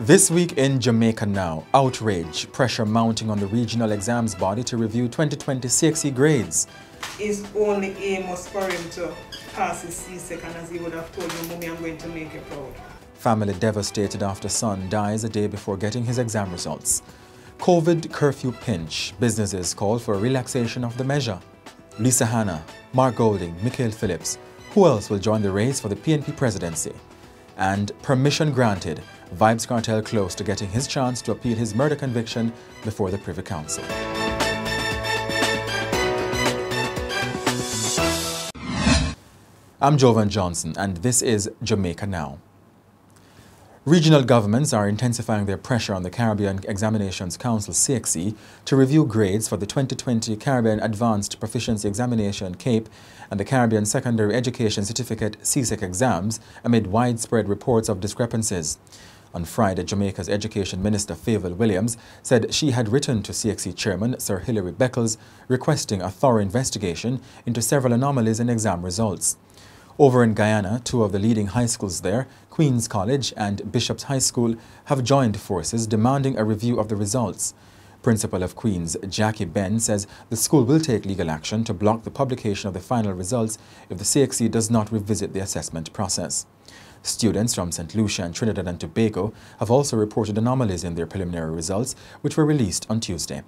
This week in Jamaica Now, outrage, pressure mounting on the regional exams body to review 2020 CXC grades. His only aim was for him to pass his C-Sec, and as he would have told me, Mummy, I'm going to make you proud. Family devastated after son dies a day before getting his exam results. COVID curfew pinch, businesses call for a relaxation of the measure. Lisa Hanna, Mark Golding, Mikael Phillips. Who else will join the race for the PNP presidency? And permission granted, Vybz Kartel close to getting his chance to appeal his murder conviction before the Privy Council. I'm Jovan Johnson, and this is Jamaica Now. Regional governments are intensifying their pressure on the Caribbean Examinations Council CXC to review grades for the 2020 Caribbean Advanced Proficiency Examination CAPE and the Caribbean Secondary Education Certificate CSEC exams amid widespread reports of discrepancies. On Friday, Jamaica's Education Minister Favour Williams said she had written to CXC Chairman Sir Hilary Beckles requesting a thorough investigation into several anomalies in exam results. Over in Guyana, two of the leading high schools there, Queen's College and Bishop's High School, have joined forces demanding a review of the results. Principal of Queen's, Jackie Ben, says the school will take legal action to block the publication of the final results if the CXC does not revisit the assessment process. Students from St. Lucia and Trinidad and Tobago have also reported anomalies in their preliminary results, which were released on Tuesday.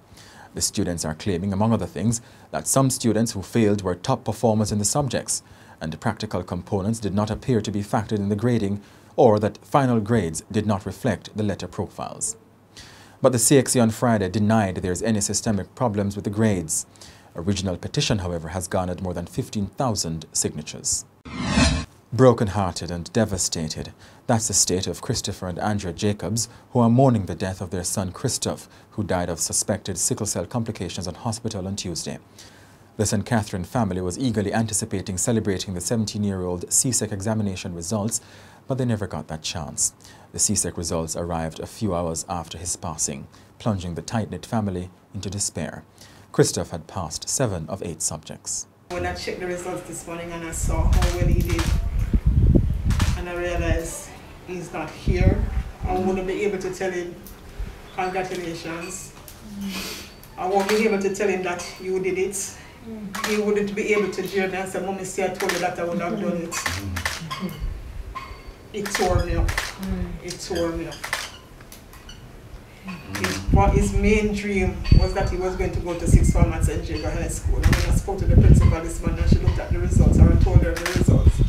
The students are claiming, among other things, that some students who failed were top performers in the subjects, and practical components did not appear to be factored in the grading, or that final grades did not reflect the letter profiles. But the CXC on Friday denied there is any systemic problems with the grades. A regional petition, however, has garnered more than 15,000 signatures. Broken-hearted and devastated, that's the state of Christopher and Andrea Jacobs, who are mourning the death of their son Christoph, who died of suspected sickle cell complications in hospital on Tuesday. The St. Catherine family was eagerly anticipating celebrating the 17-year-old CSEC examination results, but they never got that chance. The CSEC results arrived a few hours after his passing, plunging the tight-knit family into despair. Christoph had passed 7 of 8 subjects. When I checked the results this morning and I saw how well he did, and I realized he's not here, I wouldn't be able to tell him congratulations. I won't be able to tell him that you did it. He wouldn't be able to journey and say, Mommy, see, I told you that I would have done it. It tore me up. It tore me up. His main dream was that he was going to go to 6th form at St. Jago High School. And when I spoke to the principal this morning, and she looked at the results, and I told her the results.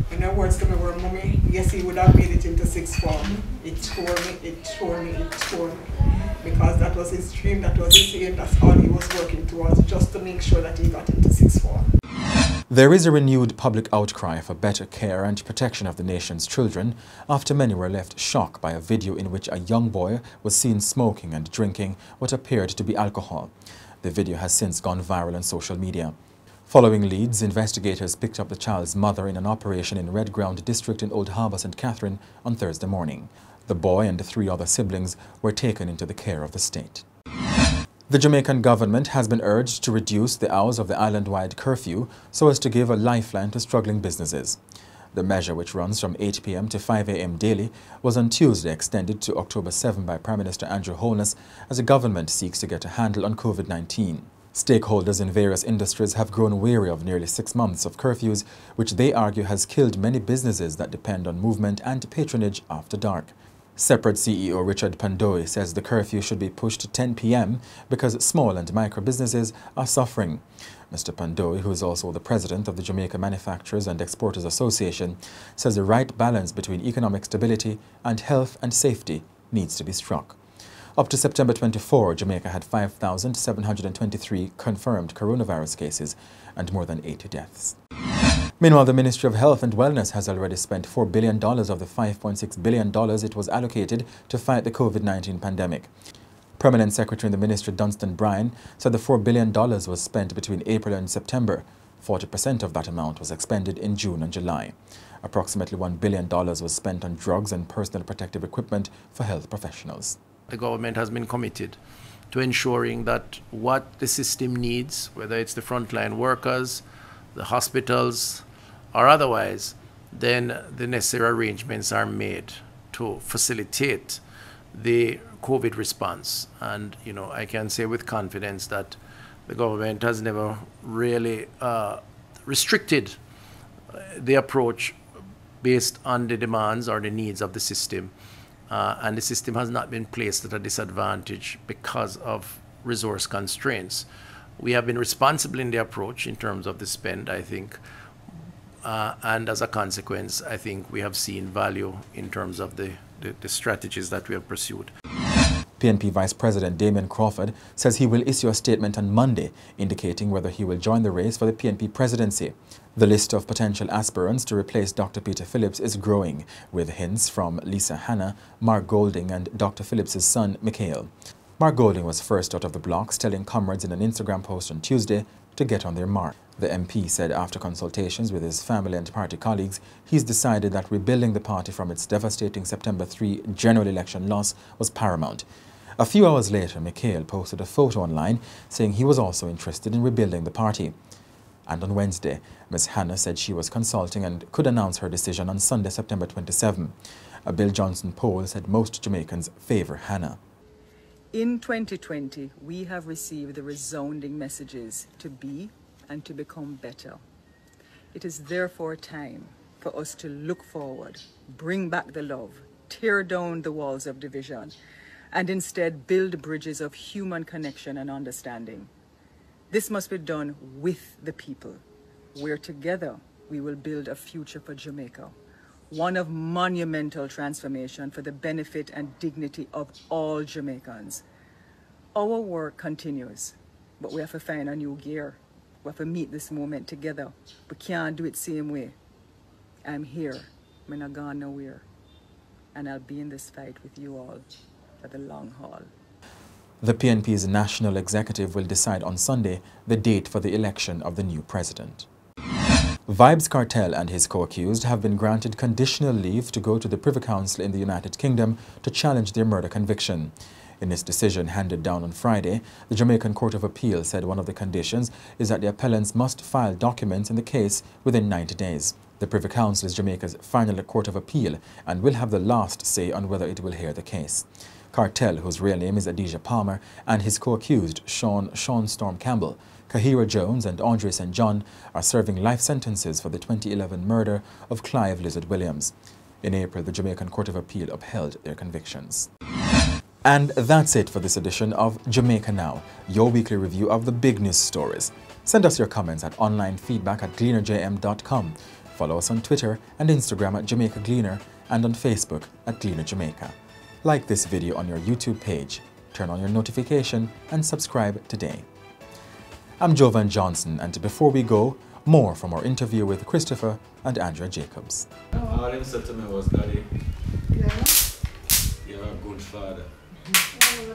And her words to me were, Mommy, yes, he would have made it into 6th form. It tore me, it tore me, it tore me. Because that was his dream, that was his aim, that's all he was working towards, just to make sure that he got into 6th form. There is a renewed public outcry for better care and protection of the nation's children after many were left shocked by a video in which a young boy was seen smoking and drinking what appeared to be alcohol. The video has since gone viral on social media. Following leads, investigators picked up the child's mother in an operation in Red Ground District in Old Harbour, St. Catherine on Thursday morning. The boy and the 3 other siblings were taken into the care of the state. The Jamaican government has been urged to reduce the hours of the island-wide curfew so as to give a lifeline to struggling businesses. The measure, which runs from 8 p.m. to 5 a.m. daily, was on Tuesday extended to October 7 by Prime Minister Andrew Holness as the government seeks to get a handle on COVID-19. Stakeholders in various industries have grown weary of nearly 6 months of curfews, which they argue has killed many businesses that depend on movement and patronage after dark. Separate CEO Richard Pandoy says the curfew should be pushed to 10 p.m. because small and micro businesses are suffering. Mr. Pandoy, who is also the president of the Jamaica Manufacturers and Exporters Association, says the right balance between economic stability and health and safety needs to be struck. Up to September 24, Jamaica had 5,723 confirmed coronavirus cases and more than 80 deaths. Meanwhile, the Ministry of Health and Wellness has already spent $4 billion of the $5.6 billion it was allocated to fight the COVID-19 pandemic. Permanent Secretary in the Ministry Dunstan Bryan said the $4 billion was spent between April and September. 40% of that amount was expended in June and July. Approximately $1 billion was spent on drugs and personal protective equipment for health professionals. The government has been committed to ensuring that what the system needs, whether it's the frontline workers, the hospitals, or otherwise, then the necessary arrangements are made to facilitate the COVID response. And, you know, I can say with confidence that the government has never really restricted the approach based on the demands or the needs of the system. And the system has not been placed at a disadvantage because of resource constraints. We have been responsible in the approach in terms of the spend, I think. And as a consequence, I think we have seen value in terms of the strategies that we have pursued. PNP Vice President Damian Crawford says he will issue a statement on Monday indicating whether he will join the race for the PNP presidency. The list of potential aspirants to replace Dr. Peter Phillips is growing, with hints from Lisa Hanna, Mark Golding and Dr. Phillips' son, Mikael. Mark Golding was first out of the blocks, telling comrades in an Instagram post on Tuesday to get on their mark. The MP said after consultations with his family and party colleagues, he's decided that rebuilding the party from its devastating September 3 general election loss was paramount. A few hours later, Mikael posted a photo online saying he was also interested in rebuilding the party. And on Wednesday, Ms. Hanna said she was consulting and could announce her decision on Sunday, September 27. A Bill Johnson poll said most Jamaicans favor Hanna. In 2020, we have received the resounding messages to be and to become better. It is therefore time for us to look forward, bring back the love, tear down the walls of division, and instead build bridges of human connection and understanding. This must be done with the people, where together we will build a future for Jamaica, one of monumental transformation for the benefit and dignity of all Jamaicans. Our work continues, but we have to find a new gear. We have to meet this moment together. We can't do it the same way. I'm here. I'm not gone nowhere. And I'll be in this fight with you all for the long haul. The PNP's national executive will decide on Sunday the date for the election of the new president. Vybz Kartel and his co-accused have been granted conditional leave to go to the Privy Council in the United Kingdom to challenge their murder conviction. In its decision handed down on Friday, the Jamaican Court of Appeal said one of the conditions is that the appellants must file documents in the case within 90 days. The Privy Council is Jamaica's final court of appeal and will have the last say on whether it will hear the case. Kartel, whose real name is Adijah Palmer, and his co-accused Sean Storm Campbell, Kahira Jones and Andre St. John are serving life sentences for the 2011 murder of Clive Lizard Williams. In April, the Jamaican Court of Appeal upheld their convictions. And that's it for this edition of Jamaica Now, your weekly review of the big news stories. Send us your comments at onlinefeedback@gleanerjm.com. Follow us on Twitter and Instagram at Jamaica Gleaner and on Facebook at Gleaner Jamaica. Like this video on your YouTube page, turn on your notification and subscribe today. I'm Jovan Johnson, and before we go, more from our interview with Christopher and Andrea Jacobs. All him said to me was, Daddy, Yeah. you're a good father.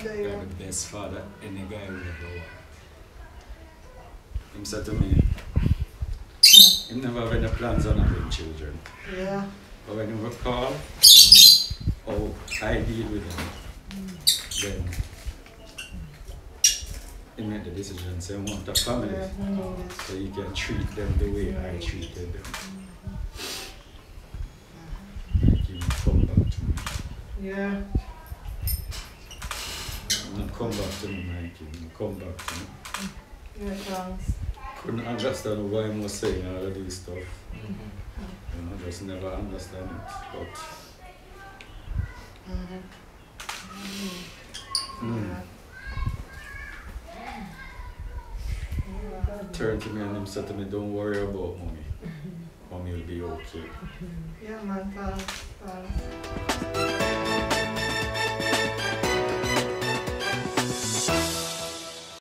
You're the best father any guy will ever want. Him said to me, he never have any plans on having children. Yeah. But when he would call, how I deal with him, then he made the decision, say, I want a family, so you can treat them the way I treated them. Make him come back to me. Yeah. Not come back to me, Mike, come back to me. Yeah, thanks. Couldn't understand why he was saying all of this stuff. You know, just never understand it. But turned to me and him said to me, don't worry about mommy. Mommy will be okay. Yeah, man, thanks.